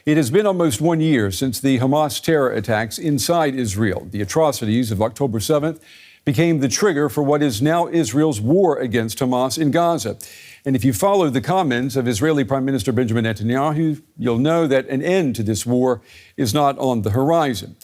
It has been almost 1 year since the Hamas terror attacks inside Israel. The atrocities of October 7th became the trigger for what is now Israel's war against Hamas in Gaza. And if you follow the comments of Israeli Prime Minister Benjamin Netanyahu, you'll know that an end to this war is not on the horizon.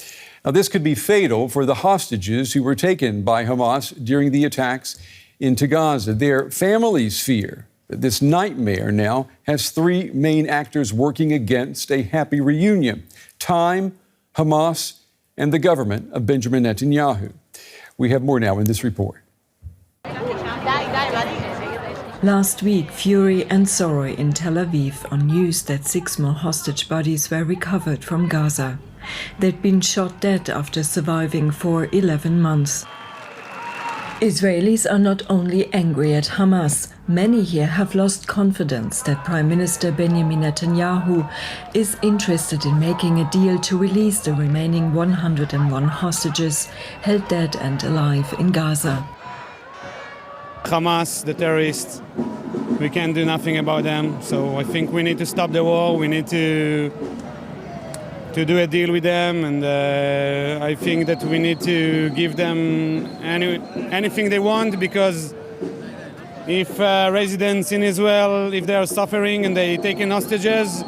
Now, this could be fatal for the hostages who were taken by Hamas during the attacks into Gaza. Their families fear that this nightmare now has three main actors working against a happy reunion: time, Hamas, and the government of Benjamin Netanyahu. We have more now in this report. Last week, fury and sorrow in Tel Aviv on news that 6 more hostage bodies were recovered from Gaza. They'd been shot dead after surviving for 11 months. Israelis are not only angry at Hamas, many here have lost confidence that Prime Minister Benjamin Netanyahu is interested in making a deal to release the remaining 101 hostages held dead and alive in Gaza. Hamas, the terrorists, we can't do nothing about them. So I think we need to stop the war. We need to do a deal with them, and I think that we need to give them anything they want, because if residents in Israel, if they are suffering and they taking hostages,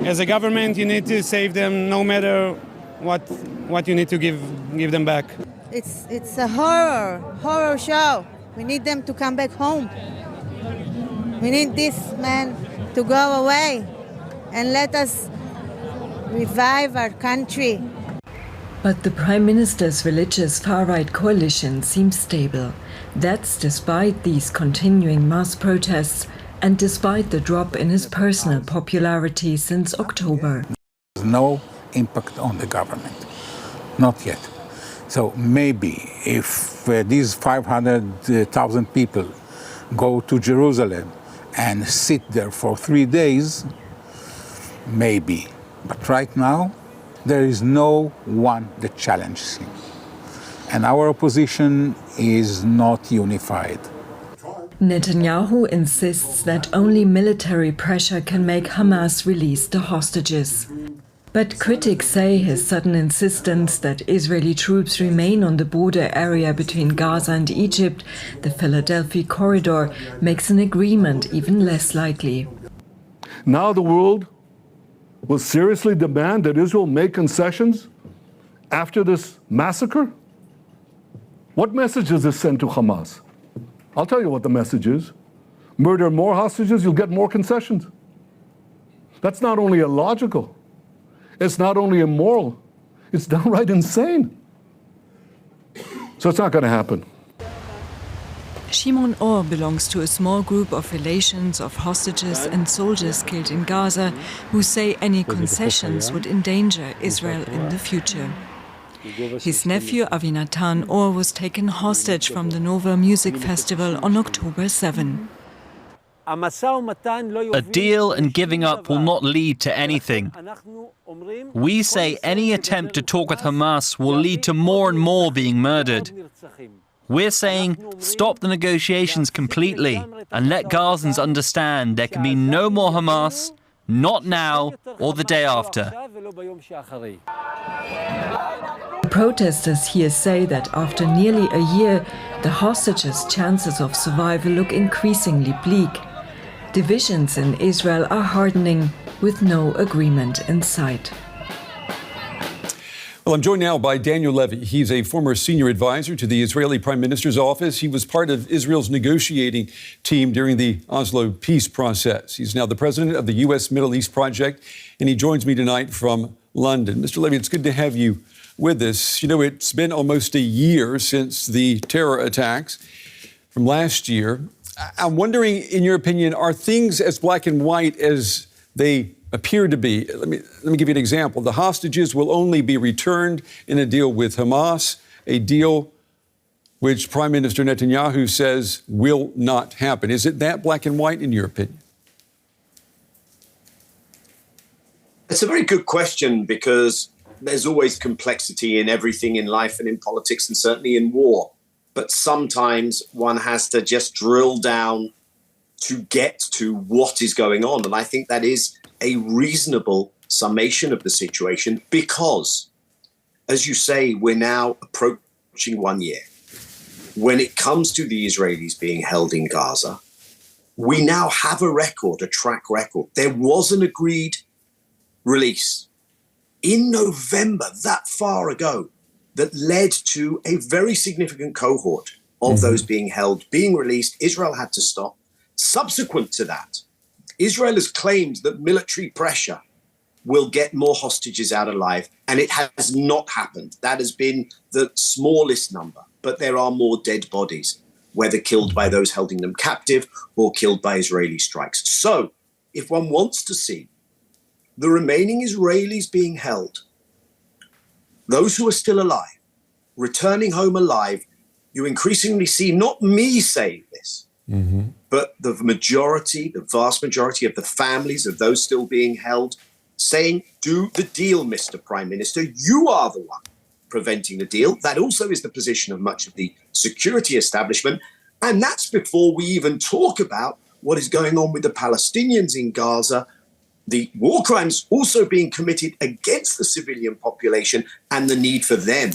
as a government, you need to save them no matter what you need to give them back. It's a horror show. We need them to come back home. We need this man to go away and let us revive our country. But the Prime Minister's religious far-right coalition seems stable. That's despite these continuing mass protests and despite the drop in his personal popularity since October. There's no impact on the government, not yet. So maybe if these 500,000 people go to Jerusalem and sit there for 3 days, maybe. But right now, there is no one that challenges him. And our opposition is not unified. Netanyahu insists that only military pressure can make Hamas release the hostages. But critics say his sudden insistence that Israeli troops remain on the border area between Gaza and Egypt, the Philadelphia corridor, makes an agreement even less likely. Now the world will seriously demand that Israel make concessions after this massacre? What message does this send to Hamas? I'll tell you what the message is. Murder more hostages, you'll get more concessions. That's not only illogical, it's not only immoral, it's downright insane. So it's not going to happen. Shimon Or belongs to a small group of relations of hostages and soldiers killed in Gaza who say any concessions would endanger Israel in the future. His nephew Avinatan Or was taken hostage from the Nova Music Festival on October 7. A deal and giving up will not lead to anything. We say any attempt to talk with Hamas will lead to more and more being murdered. We're saying stop the negotiations completely and let Gazans understand there can be no more Hamas, not now or the day after. Protesters here say that after nearly a year, the hostages' chances of survival look increasingly bleak. Divisions in Israel are hardening, with no agreement in sight. Well, I'm joined now by Daniel Levy. He's a former senior advisor to the Israeli Prime Minister's office. He was part of Israel's negotiating team during the Oslo peace process. He's now the president of the U.S. Middle East Project, and he joins me tonight from London. Mr. Levy, it's good to have you with us. You know, it's been almost a year since the terror attacks from last year. I'm wondering, in your opinion, are things as black and white as they appear to be? Let me give you an example. The hostages will only be returned in a deal with Hamas, a deal which Prime Minister Netanyahu says will not happen. Is it that black and white, in your opinion? It's a very good question, because there's always complexity in everything in life and in politics, and certainly in war. But sometimes one has to just drill down to get to what is going on. And I think that is a reasonable summation of the situation because, as you say, we're now approaching 1 year. When it comes to the Israelis being held in Gaza, we now have a record, a track record. There was an agreed release in November, that far ago, that led to a very significant cohort of those being held, being released. Israel had to stop. Subsequent to that, Israel has claimed that military pressure will get more hostages out alive, and it has not happened. That has been the smallest number, but there are more dead bodies, whether killed by those holding them captive or killed by Israeli strikes. So, if one wants to see the remaining Israelis being held, those who are still alive, returning home alive, you increasingly see not me saying this, but the majority, the vast majority of the families of those still being held saying, do the deal, Mr. Prime Minister. You are the one preventing the deal. That also is the position of much of the security establishment. And that's before we even talk about what is going on with the Palestinians in Gaza, the war crimes also being committed against the civilian population, and the need for them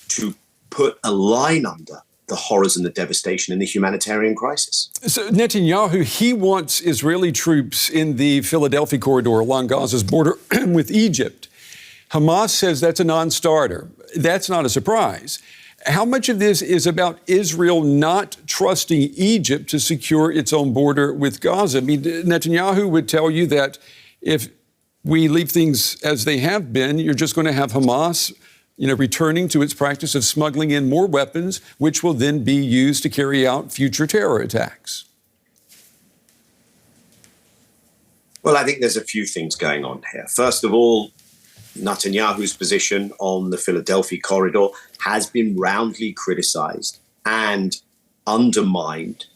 to put a line under the horrors and the devastation and the humanitarian crisis. So Netanyahu, he wants Israeli troops in the Philadelphia corridor along Gaza's border with Egypt. Hamas says that's a non-starter. That's not a surprise. How much of this is about Israel not trusting Egypt to secure its own border with Gaza? I mean, Netanyahu would tell you that if we leave things as they have been, you're just going to have Hamas, returning to its practice of smuggling in more weapons, which will then be used to carry out future terror attacks. Well, I think there's a few things going on here. First of all, Netanyahu's position on the Philadelphia corridor has been roundly criticized and undermined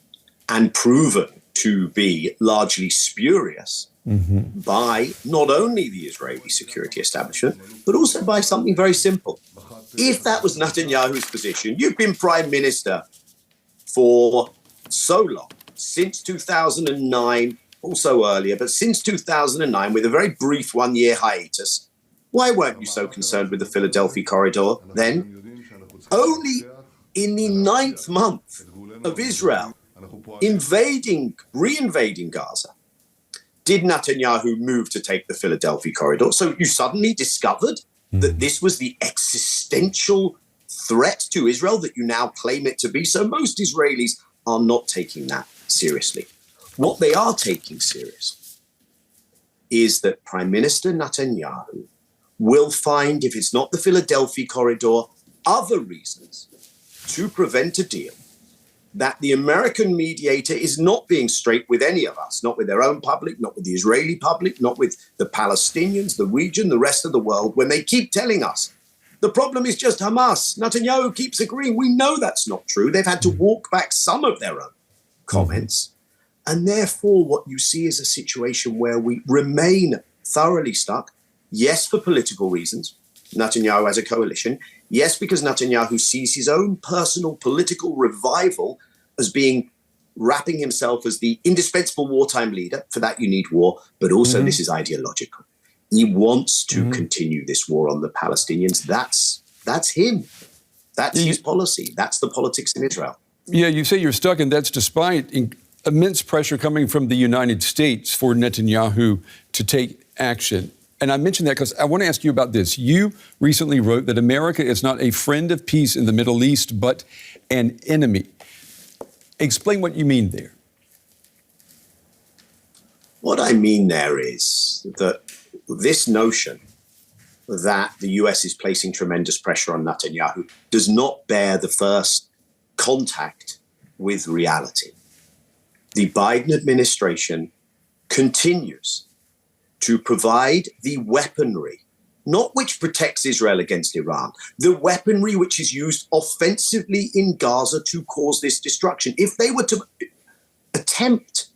and proven to be largely spurious by not only the Israeli security establishment, but also by something very simple. If that was Netanyahu's position, you've been prime minister for so long, since 2009, also earlier, but since 2009, with a very brief one-year hiatus, why weren't you so concerned with the Philadelphia corridor then? Only in the 9th month of Israel reinvading Gaza, did Netanyahu move to take the Philadelphia corridor. So you suddenly discovered that this was the existential threat to Israel that you now claim it to be. So most Israelis are not taking that seriously. What they are taking serious is that Prime Minister Netanyahu will find, if it's not the Philadelphia corridor, other reasons to prevent a deal, that the American mediator is not being straight with any of us, not with their own public, not with the Israeli public, not with the Palestinians, the region, the rest of the world, when they keep telling us the problem is just Hamas. Netanyahu keeps agreeing. We know that's not true. They've had to walk back some of their own comments. And therefore, what you see is a situation where we remain thoroughly stuck. Yes, for political reasons. Netanyahu has a coalition. Yes, because Netanyahu sees his own personal political revival as being wrapping himself as the indispensable wartime leader. For that, you need war. But also, this is ideological. He wants to continue this war on the Palestinians. That's him. That's his policy. That's the politics in Israel. Yeah, you say you're stuck, and that's despite immense pressure coming from the United States for Netanyahu to take action. And I mention that because I want to ask you about this. You recently wrote that America is not a friend of peace in the Middle East, but an enemy. Explain what you mean there. What I mean there is that this notion that the US is placing tremendous pressure on Netanyahu does not bear the first contact with reality. The Biden administration continues to provide the weaponry, not which protects Israel against Iran, the weaponry which is used offensively in Gaza to cause this destruction. If they were to attempt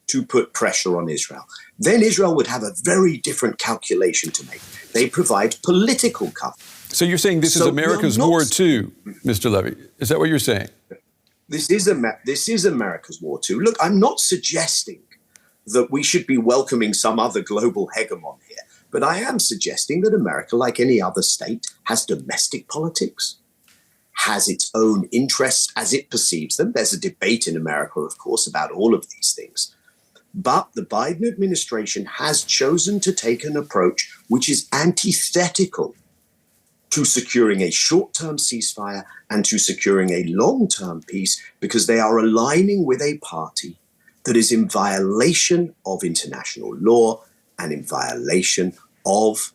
to put pressure on Israel, then Israel would have a very different calculation to make. They provide political cover. So you're saying this is America's war too, Mr. Levy? Is that what you're saying? This is America's war too. Look, I'm not suggesting that we should be welcoming some other global hegemon here. But I am suggesting that America, like any other state, has domestic politics, has its own interests as it perceives them. There's a debate in America, of course, about all of these things. But the Biden administration has chosen to take an approach which is antithetical to securing a short-term ceasefire and to securing a long-term peace, because they are aligning with a party that is in violation of international law and in violation of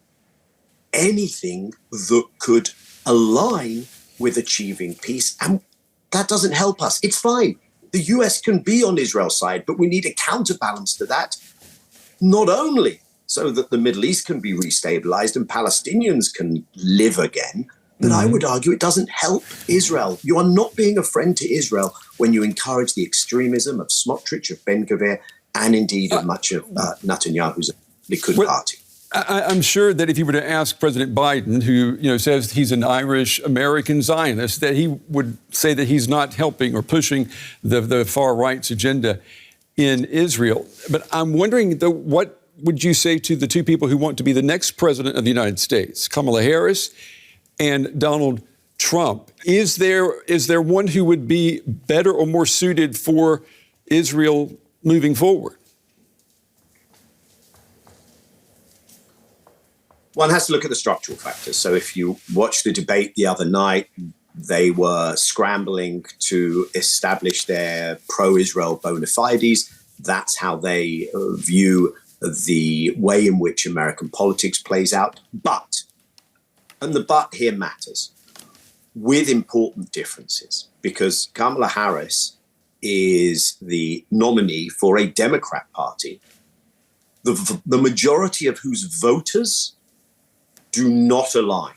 anything that could align with achieving peace. And that doesn't help us. It's fine. The US can be on Israel's side, but we need a counterbalance to that, not only so that the Middle East can be restabilized and Palestinians can live again, but I would argue it doesn't help Israel. You are not being a friend to Israel when you encourage the extremism of Smotrich, of Ben-Gvir, and indeed of much of Netanyahu's Likud party. I'm sure that if you were to ask President Biden, who says he's an Irish-American Zionist, that he would say that he's not helping or pushing the far right's agenda in Israel. But I'm wondering, though, what would you say to the two people who want to be the next president of the United States, Kamala Harris and Donald Trump? Is there one who would be better or more suited for Israel moving forward? One has to look at the structural factors. So if you watch the debate the other night, they were scrambling to establish their pro-Israel bona fides. That's how they view the way in which American politics plays out. But, and the but here matters, with important differences, because Kamala Harris is the nominee for a Democrat party, the majority of whose voters do not align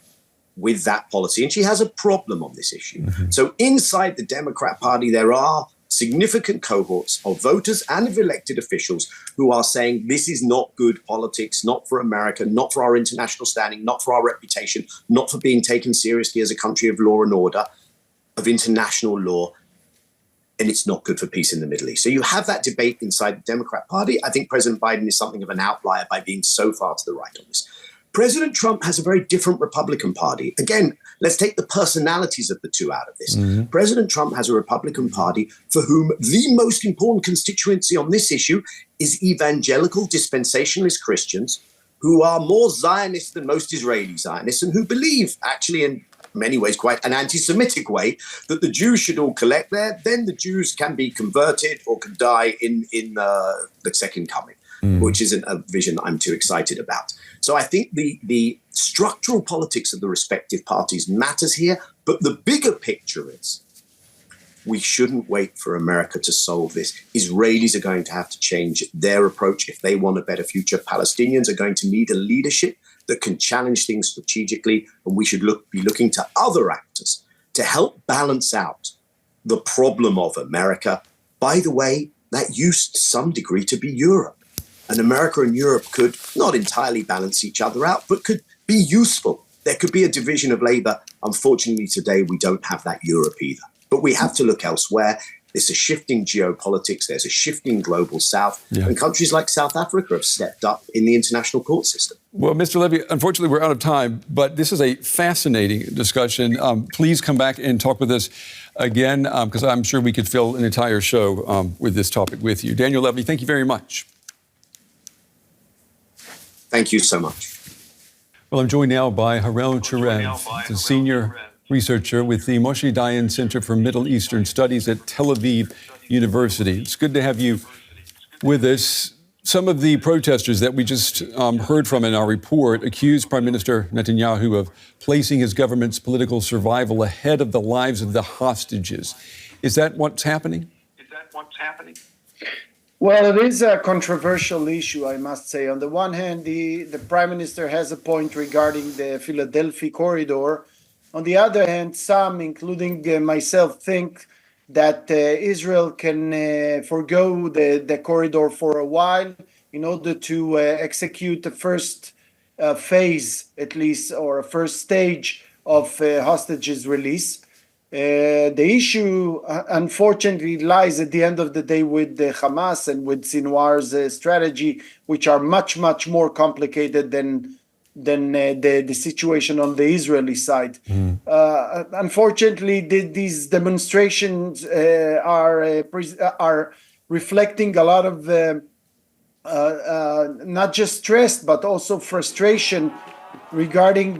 with that policy. And she has a problem on this issue. So inside the Democrat Party, there are significant cohorts of voters and of elected officials who are saying this is not good politics, not for America, not for our international standing, not for our reputation, not for being taken seriously as a country of law and order, of international law, and it's not good for peace in the Middle East. So you have that debate inside the Democrat Party. I think President Biden is something of an outlier by being so far to the right on this. President Trump has a very different Republican Party. Again, let's take the personalities of the two out of this. President Trump has a Republican Party for whom the most important constituency on this issue is evangelical dispensationalist Christians who are more Zionist than most Israeli Zionists and who believe, actually in many ways quite an anti-Semitic way, that the Jews should all collect there. Then the Jews can be converted or can die in the second coming, which isn't a vision I'm too excited about. So I think the structural politics of the respective parties matters here, but the bigger picture is we shouldn't wait for America to solve this. Israelis are going to have to change their approach if they want a better future. Palestinians are going to need a leadership that can challenge things strategically, and we should be looking to other actors to help balance out the problem of America. By the way, that used to some degree to be Europe. And America and Europe could not entirely balance each other out, but could be useful. There could be a division of labor. Unfortunately, today, we don't have that Europe either. But we have to look elsewhere. There's a shifting geopolitics. There's a shifting global south. And countries like South Africa have stepped up in the international court system. Well, Mr. Levy, unfortunately, we're out of time, but this is a fascinating discussion. Please come back and talk with us again, because I'm sure we could fill an entire show with this topic with you. Daniel Levy, thank you very much. Thank you so much. Well, I'm joined now by Harel Chorev, the senior researcher with the Moshe Dayan Center for Middle Eastern Studies at Tel Aviv University. It's good to have you with us. Some of the protesters that we just heard from in our report accused Prime Minister Netanyahu of placing his government's political survival ahead of the lives of the hostages. Is that what's happening? Well, it is a controversial issue, I must say. On the one hand, the Prime Minister has a point regarding the Philadelphia corridor. On the other hand, some, including myself, think that Israel can forgo the corridor for a while in order to execute the first phase, at least, or a first stage of hostages release. The issue, unfortunately, lies at the end of the day with Hamas and with Sinwar's strategy, which are much, much more complicated than the situation on the Israeli side. Unfortunately, these demonstrations are reflecting a lot of not just stress but also frustration regarding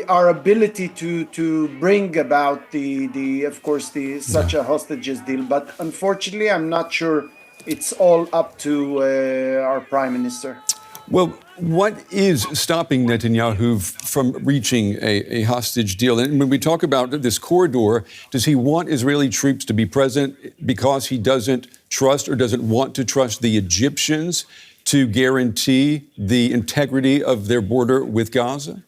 our ability to bring about such a hostages deal. But unfortunately, I'm not sure it's all up to our prime minister. Well, what is stopping Netanyahu from reaching a hostage deal? And when we talk about this corridor, does he want Israeli troops to be present because he doesn't trust or doesn't want to trust the Egyptians to guarantee the integrity of their border with Gaza?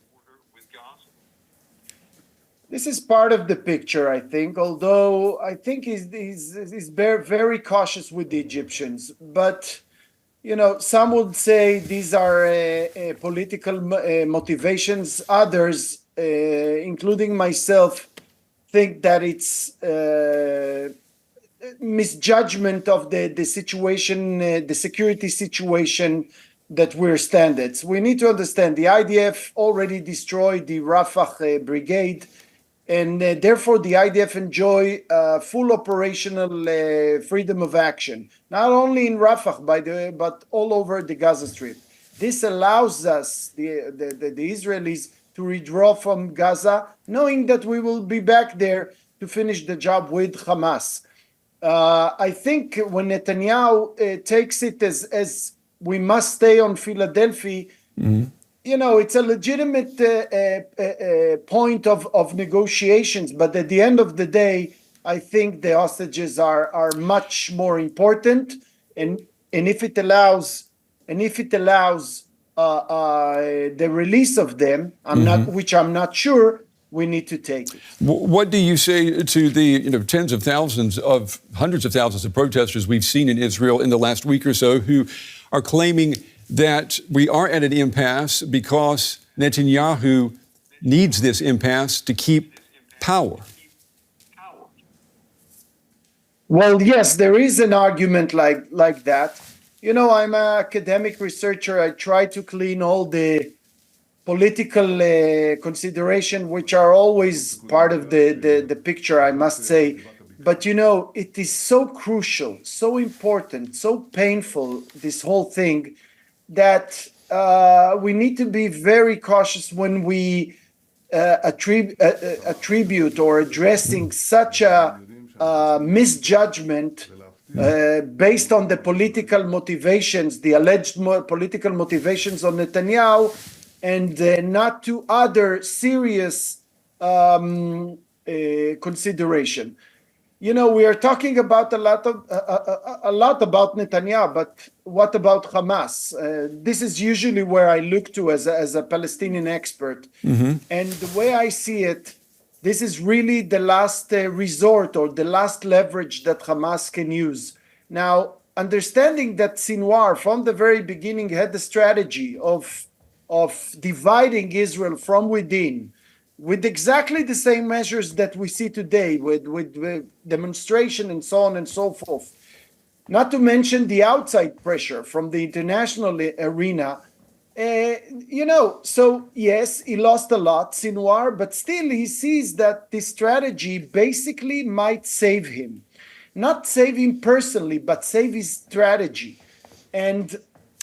This is part of the picture, I think, although I think he's very cautious with the Egyptians. But, you know, some would say these are political motivations. Others, including myself, think that it's misjudgment of the situation, the security situation that we're standing. We need to understand the IDF already destroyed the Rafah brigade, and therefore the IDF enjoy full operational freedom of action, not only in Rafah, by the way, but all over the Gaza Strip. This allows us, the Israelis, to withdraw from Gaza, knowing that we will be back there to finish the job with Hamas. I think when Netanyahu takes it as we must stay on Philadelphia, you know, it's a legitimate point of negotiations. But at the end of the day, I think the hostages are much more important. And if it allows the release of them, I'm not sure. We need to take it. What do you say to the tens of thousands of hundreds of thousands of protesters we've seen in Israel in the last week or so who are claiming that we are at an impasse because Netanyahu needs this impasse to keep power? Well, yes, there is an argument like that. You know, I'm an academic researcher. I try to clean all the political consideration, which are always part of the picture, I must say. But, you know, it is so crucial, so important, so painful, this whole thing, that we need to be very cautious when we attribute or addressing such a misjudgment based on the political motivations, the alleged political motivations of Netanyahu, and not to other serious consideration. You know, we are talking about a lot about Netanyahu, but what about Hamas? This is usually where I look to as a Palestinian expert. And the way I see it, this is really the last resort or the last leverage that Hamas can use. Now, understanding that Sinwar from the very beginning had the strategy of dividing Israel from within, with exactly the same measures that we see today, with demonstration and so on and so forth. Not to mention the outside pressure from the international arena. You know, so yes, he lost a lot, Sinwar, but still he sees that this strategy basically might save him. Not save him personally, but save his strategy. And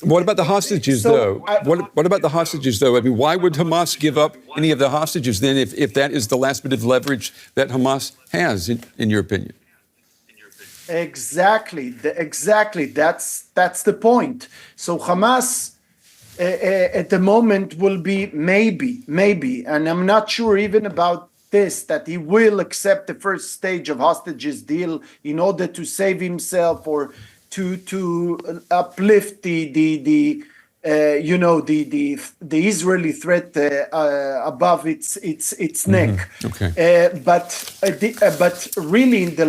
what about the hostages, though? What about the hostages, though? I mean, why would Hamas give up any of the hostages then if that is the last bit of leverage that Hamas has, in your opinion? Exactly. That's the point. So Hamas at the moment will be maybe, and I'm not sure even about this, that he will accept the first stage of hostages deal in order to save himself or to uplift the Israeli threat above its neck. But really, in the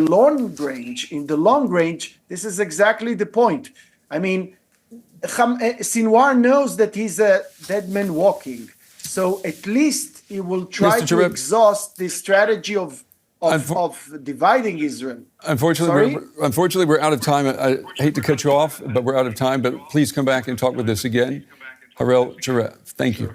long range, this is exactly the point. I mean, Sinwar knows that he's a dead man walking, so at least he will try to exhaust the strategy of of dividing Israel. Unfortunately, we're out of time. I hate to cut you off, but we're out of time. But please come back and talk with us again. Harel, Chorev, thank you.